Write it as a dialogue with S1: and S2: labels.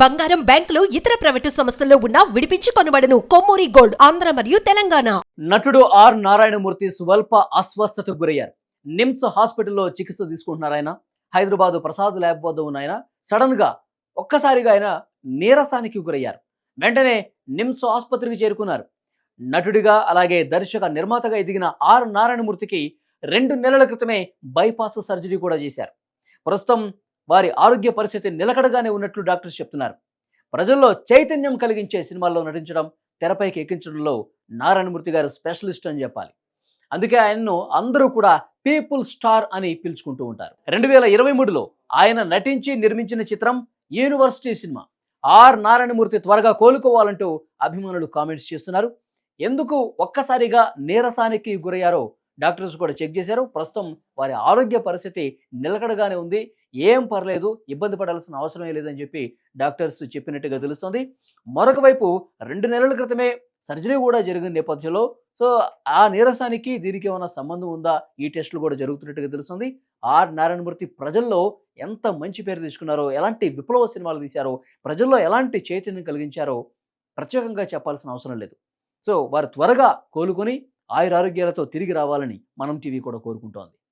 S1: బంగారం, బ్యాంకులు, ఇతర ప్రైవేటు సంస్థల్లో ఉన్న విడిపించి కొనబడును. కొమ్మూరి గోల్డ్, ఆంధ్ర మరియు తెలంగాణ.
S2: నటుడు ఆర్ నారాయణమూర్తి స్వల్ప అస్వస్థతకు గురయ్యారు. నిమ్స్ హాస్పిటల్లో చికిత్స తీసుకుంటున్నారు ఆయన. హైదరాబాద్ ప్రసాద్ ల్యాబ్ వద్ద ఉన్న ఆయన సడన్ గా ఒక్కసారిగా ఆయన నీరసానికి గురయ్యారు. వెంటనే నిమ్స్ ఆసుపత్రికి చేరుకున్నారు. నటుడిగా అలాగే దర్శక నిర్మాతగా ఎదిగిన ఆర్ నారాయణమూర్తికి 2 నెలల క్రితమే బైపాస్ సర్జరీ కూడా చేశారు. ప్రస్తుతం వారి ఆరోగ్య పరిస్థితి నిలకడగానే ఉన్నట్లు డాక్టర్స్ చెప్తున్నారు. ప్రజల్లో చైతన్యం కలిగించే సినిమాల్లో నటించడం, తెరపైకి ఎక్కించడంలో నారాయణమూర్తి గారు స్పెషలిస్ట్ అని చెప్పాలి. అందుకే ఆయన్ను అందరూ కూడా పీపుల్ స్టార్ అని పిలుచుకుంటూ ఉంటారు. 2023లో ఆయన నటించి నిర్మించిన చిత్రం యూనివర్సిటీ సినిమా. ఆర్ నారాయణమూర్తి త్వరగా కోలుకోవాలంటూ అభిమానులు కామెంట్స్ చేస్తున్నారు. ఎందుకు ఒక్కసారిగా నీరసానికి గురయ్యారో డాక్టర్స్ కూడా చెక్ చేశారు. ప్రస్తుతం వారి ఆరోగ్య పరిస్థితి నిలకడగానే ఉంది, ఏం పర్లేదు, ఇబ్బంది పడాల్సిన అవసరమే లేదని చెప్పి డాక్టర్స్ చెప్పినట్టుగా తెలుస్తుంది. మరొక వైపు 2 నెలల క్రితమే సర్జరీ కూడా జరిగిన నేపథ్యంలో సో ఆ నీరసానికి దీనికి ఏమైనా సంబంధం ఉందా, ఈ టెస్టులు కూడా జరుగుతున్నట్టుగా తెలుస్తుంది. ఆర్ నారాయణమూర్తి ప్రజల్లో ఎంత మంచి పేరు తీసుకున్నారో, ఎలాంటి విప్లవ సినిమాలు తీశారో, ప్రజల్లో ఎలాంటి చైతన్యం కలిగించారో ప్రత్యేకంగా చెప్పాల్సిన అవసరం లేదు. సో వారు త్వరగా కోలుకొని ఆయురారోగ్యాలతో తిరిగి రావాలని మనం టీవీ కూడా కోరుకుంటోంది.